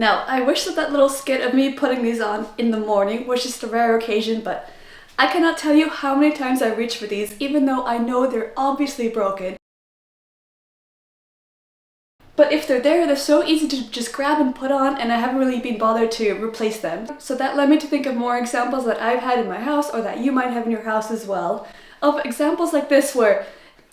Now, I wish that that little skit of me putting these on in the morning was just a rare occasion, but I cannot tell you how many times I reach for these, even though I know they're obviously broken. But if they're there, they're so easy to just grab and put on, and I haven't really been bothered to replace them. So that led me to think of more examples that I've had in my house, or that you might have in your house as well, of examples like this where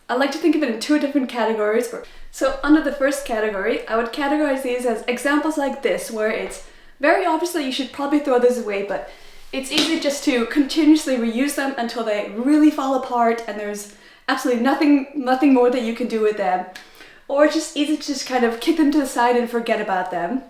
I like to think of it in two different categories. So under the first category, I would categorize these as examples like this, where it's very obvious that you should probably throw this away, but it's easy just to continuously reuse them until they really fall apart and there's absolutely nothing more that you can do with them. Or it's just easy to just kind of kick them to the side and forget about them.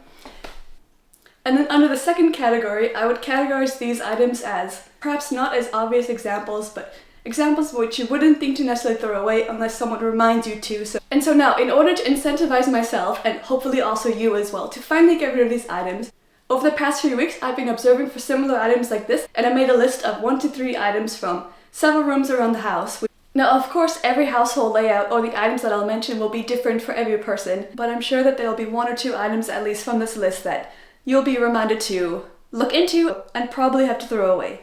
And then under the second category, I would categorize these items as perhaps not as obvious examples, but examples which you wouldn't think to necessarily throw away unless someone reminds you to. So now, in order to incentivize myself, and hopefully also you as well, to finally get rid of these items, over the past few weeks I've been observing for similar items like this, and I made a list of 1 to 3 items from several rooms around the house. Now, of course, every household layout or the items that I'll mention will be different for every person, but I'm sure that there'll be 1 or 2 items at least from this list that you'll be reminded to look into and probably have to throw away.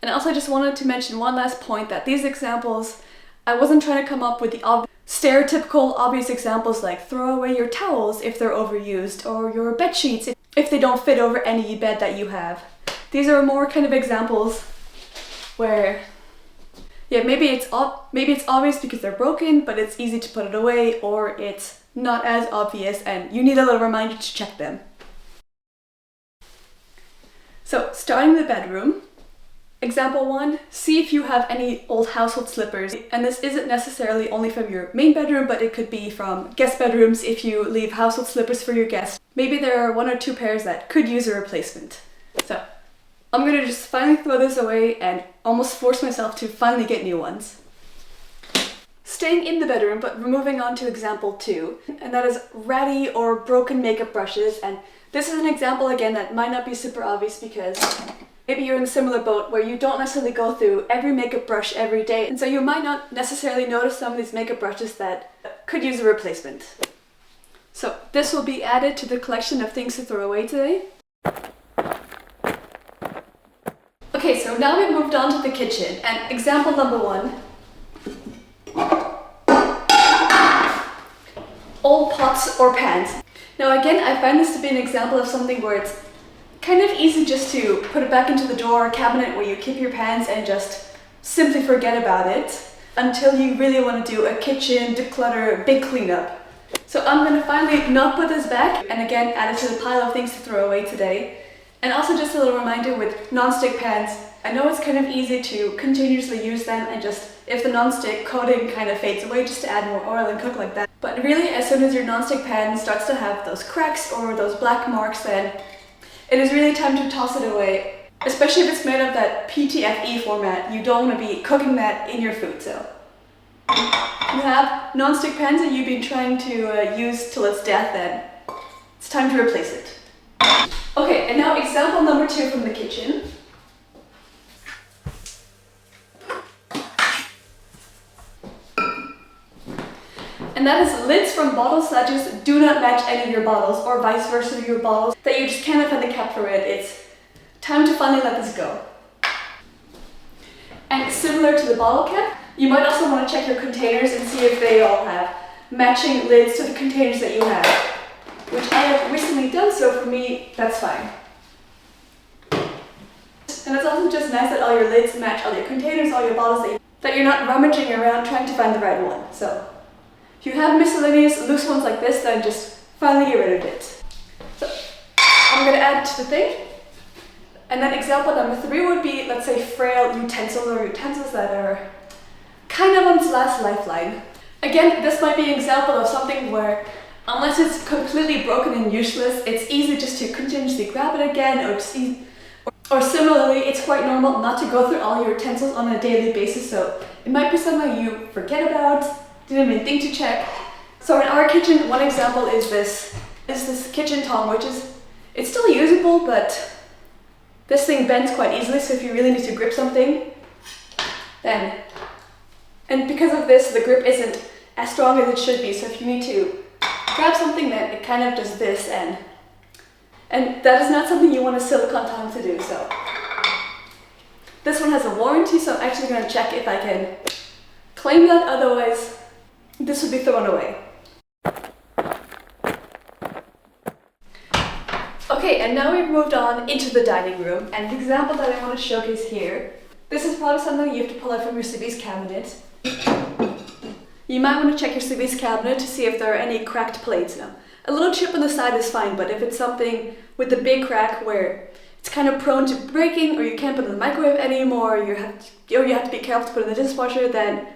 And also I just wanted to mention one last point, that these examples, I wasn't trying to come up with the stereotypical obvious examples like throw away your towels if they're overused, or your bed sheets if they don't fit over any bed that you have. These are more kind of examples where, yeah, maybe it's obvious because they're broken, but it's easy to put it away, or it's not as obvious and you need a little reminder to check them. So, starting the bedroom. Example 1, see if you have any old household slippers. And this isn't necessarily only from your main bedroom, but it could be from guest bedrooms if you leave household slippers for your guests. Maybe there are 1 or 2 pairs that could use a replacement. So, I'm gonna just finally throw this away and almost force myself to finally get new ones. Staying in the bedroom, but moving on to example 2, and that is ratty or broken makeup brushes. And this is an example again that might not be super obvious because maybe you're in a similar boat where you don't necessarily go through every makeup brush every day, and so you might not necessarily notice some of these makeup brushes that could use a replacement. So this will be added to the collection of things to throw away today. Okay, so now we've moved on to the kitchen, and example number 1. Old pots or pans. Now again, I find this to be an example of something where it's kind of easy just to put it back into the drawer or cabinet where you keep your pans and just simply forget about it until you really want to do a kitchen declutter, big cleanup. So I'm going to finally not put this back and again add it to the pile of things to throw away today. And also just a little reminder with non-stick pans, I know it's kind of easy to continuously use them and just, if the non-stick coating kind of fades away, just to add more oil and cook like that. But really, as soon as your non-stick pan starts to have those cracks or those black marks, then it is really time to toss it away, especially if it's made of that PTFE format. You don't want to be cooking that in your food. So if you have non-stick pans that you've been trying to use till its death, then it's time to replace it. Okay, and now example number 2 from the kitchen. And that is lids from bottles that just do not match any of your bottles, or vice versa, your bottles that you just cannot find the cap for it. It's time to finally let this go. And similar to the bottle cap, you might also want to check your containers and see if they all have matching lids to the containers that you have, which I have recently done, so for me, that's fine. And it's also just nice that all your lids match all your containers, all your bottles, that you're not rummaging around trying to find the right one. So if you have miscellaneous loose ones like this, then just finally get rid of it. So I'm going to add it to the thing. And then example number 3 would be, let's say, frail utensils or utensils that are kind of on its last lifeline. Again, this might be an example of something where, unless it's completely broken and useless, it's easy just to continuously grab it again, or similarly, it's quite normal not to go through all your utensils on a daily basis, so it might be something you forget about, didn't even think to check. So in our kitchen, one example is this kitchen tong, which it's still usable, but this thing bends quite easily, so if you really need to grip something, then, and because of this, the grip isn't as strong as it should be, so if you need to grab something, then it kind of does this, and And that is not something you want a silicone tongue to do, so. This one has a warranty, so I'm actually going to check if I can claim that, otherwise this would be thrown away. Okay, and now we've moved on into the dining room, and the example that I want to showcase here, this is probably something you have to pull out from your service cabinet. You might want to check your service cabinet to see if there are any cracked plates. Now, a little chip on the side is fine, but if it's something with a big crack where it's kind of prone to breaking, or you can't put it in the microwave anymore, or you have to be careful to put it in the dishwasher, then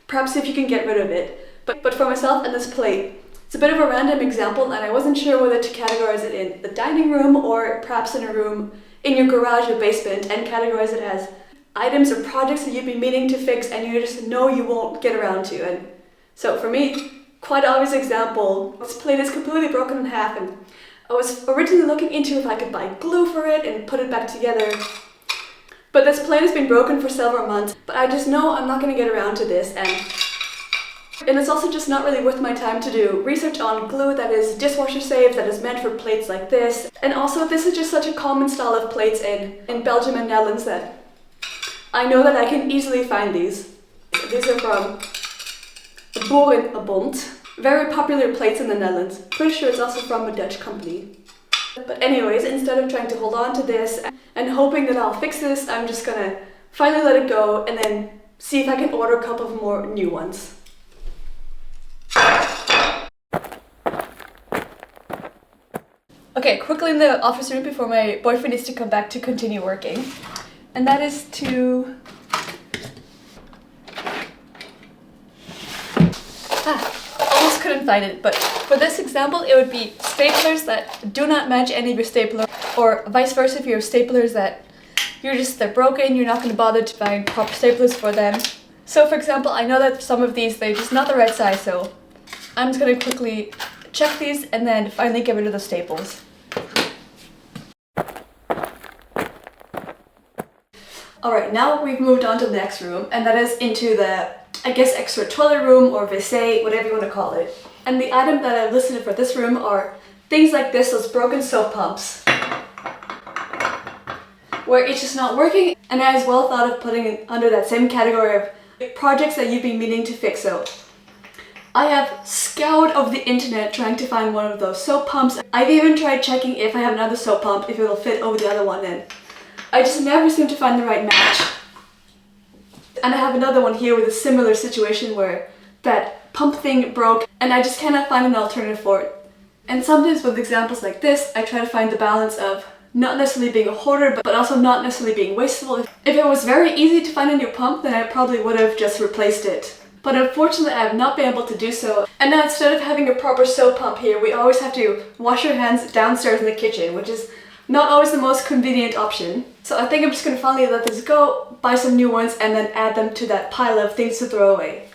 perhaps if you can get rid of it. But for myself and this plate, it's a bit of a random example, and I wasn't sure whether to categorize it in the dining room or perhaps in a room in your garage or basement, and categorize it as items or projects that you've been meaning to fix and you just know you won't get around to. And so for me, quite obvious example, this plate is completely broken in half, and I was originally looking into if I could buy glue for it and put it back together. But this plate has been broken for several months, but I just know I'm not going to get around to this, and it's also just not really worth my time to do research on glue that is dishwasher safe, that is meant for plates like this. And also, this is just such a common style of plates in Belgium and Netherlands that I know that I can easily find these. These are from Boerenbont. Very popular plates in the Netherlands. Pretty sure it's also from a Dutch company. But anyways, instead of trying to hold on to this and hoping that I'll fix this, I'm just gonna finally let it go and then see if I can order a couple of more new ones. Okay, quickly in the office room before my boyfriend needs to come back to continue working. And that is to... almost couldn't find it, but for this example it would be staplers that do not match any of your staplers, or vice versa if you have staplers that they're broken, you're not going to bother to find proper staplers for them. So for example, I know that some of these, they're just not the right size, so I'm just going to quickly check these and then finally get rid of the staples. Alright, now we've moved on to the next room, and that is into the, I guess, extra toilet room or WC, whatever you want to call it. And the item that I've listed for this room are things like this, those broken soap pumps, where it's just not working, and I as well thought of putting it under that same category of projects that you've been meaning to fix. So I have scoured over the internet trying to find one of those soap pumps. I've even tried checking if I have another soap pump, if it'll fit over the other one, and I just never seem to find the right match. And I have another one here with a similar situation where that pump thing broke and I just cannot find an alternative for it. And sometimes with examples like this, I try to find the balance of not necessarily being a hoarder, but also not necessarily being wasteful. If it was very easy to find a new pump, then I probably would have just replaced it. But unfortunately, I have not been able to do so. And now instead of having a proper soap pump here, we always have to wash our hands downstairs in the kitchen, which is not always the most convenient option. So I think I'm just going to finally let this go, buy some new ones, and then add them to that pile of things to throw away.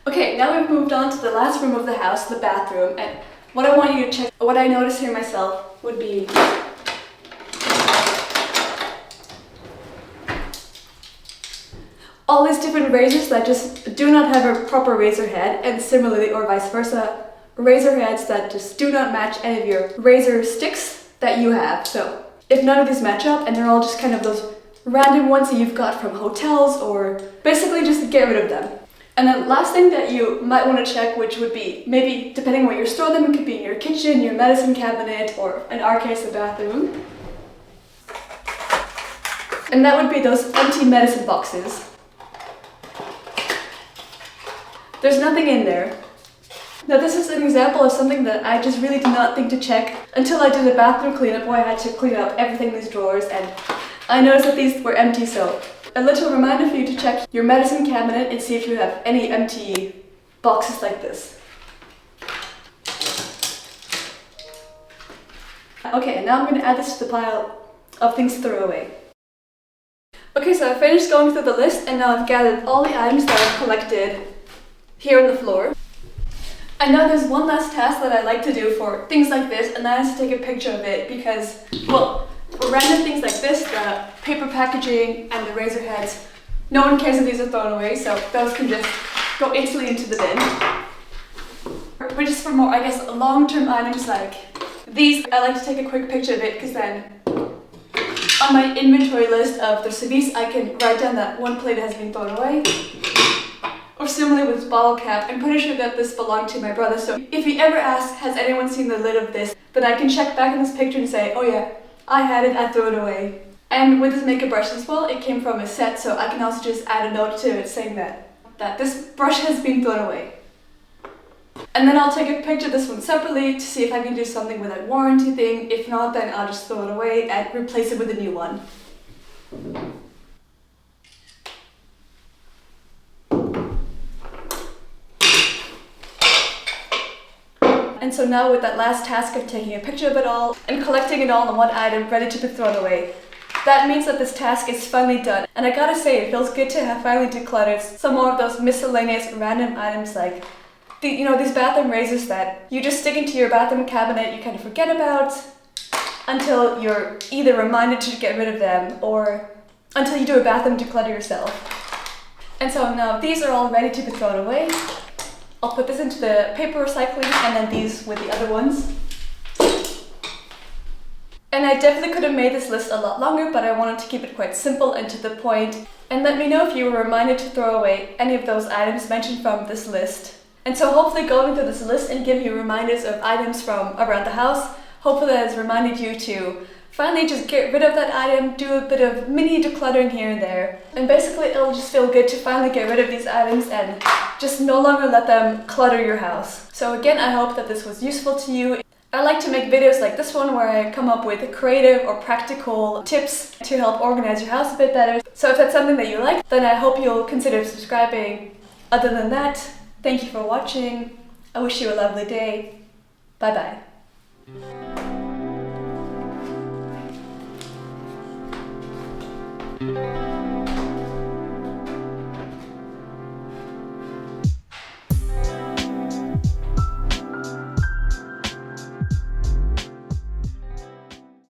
Okay, now we've moved on to the last room of the house, the bathroom, and what I want you to check, what I noticed here myself, would be all these different razors that just do not have a proper razor head, and similarly, or vice versa, razor heads that just do not match any of your razor sticks that you have. So if none of these match up and they're all just kind of those random ones that you've got from hotels, or basically just get rid of them. And then last thing that you might want to check, which would be maybe depending on where you store them, it could be in your kitchen, your medicine cabinet, or in our case the bathroom. And that would be those empty medicine boxes. There's nothing in there. Now this is an example of something that I just really did not think to check until I did a bathroom cleanup where I had to clean up everything in these drawers, and I noticed that these were empty, so a little reminder for you to check your medicine cabinet and see if you have any empty boxes like this. Okay, and now I'm going to add this to the pile of things to throw away. Okay, so I finished going through the list, and now I've gathered all the items that I've collected here on the floor. I know there's one last task that I like to do for things like this, and that is to take a picture of it because, well, for random things like this, the paper packaging and the razor heads, no one cares if these are thrown away, so those can just go instantly into the bin. But but just for more, I guess, long-term items like these, I like to take a quick picture of it because then on my inventory list of the service, I can write down that one plate has been thrown away. Or similarly with this bottle cap, I'm pretty sure that this belonged to my brother, so if he ever asks, has anyone seen the lid of this, then I can check back in this picture and say, oh yeah, I had it, I threw it away. And with this makeup brush as well, it came from a set, so I can also just add a note to it saying that this brush has been thrown away. And then I'll take a picture of this one separately to see if I can do something with that warranty thing. If not, then I'll just throw it away and replace it with a new one. And so now with that last task of taking a picture of it all and collecting it all in one item ready to be thrown away, that means that this task is finally done. And I gotta say, it feels good to have finally decluttered some more of those miscellaneous random items like these bathroom razors that you just stick into your bathroom cabinet, you kind of forget about until you're either reminded to get rid of them or until you do a bathroom declutter yourself. And so now these are all ready to be thrown away. I'll put this into the paper recycling and then these with the other ones. And I definitely could have made this list a lot longer, but I wanted to keep it quite simple and to the point. And let me know if you were reminded to throw away any of those items mentioned from this list. And so hopefully going through this list and giving you reminders of items from around the house, hopefully that has reminded you to finally just get rid of that item, do a bit of mini decluttering here and there. And basically it'll just feel good to finally get rid of these items and just no longer let them clutter your house. So again, I hope that this was useful to you. I like to make videos like this one where I come up with creative or practical tips to help organize your house a bit better. So if that's something that you like, then I hope you'll consider subscribing. Other than that, thank you for watching. I wish you a lovely day. Bye bye.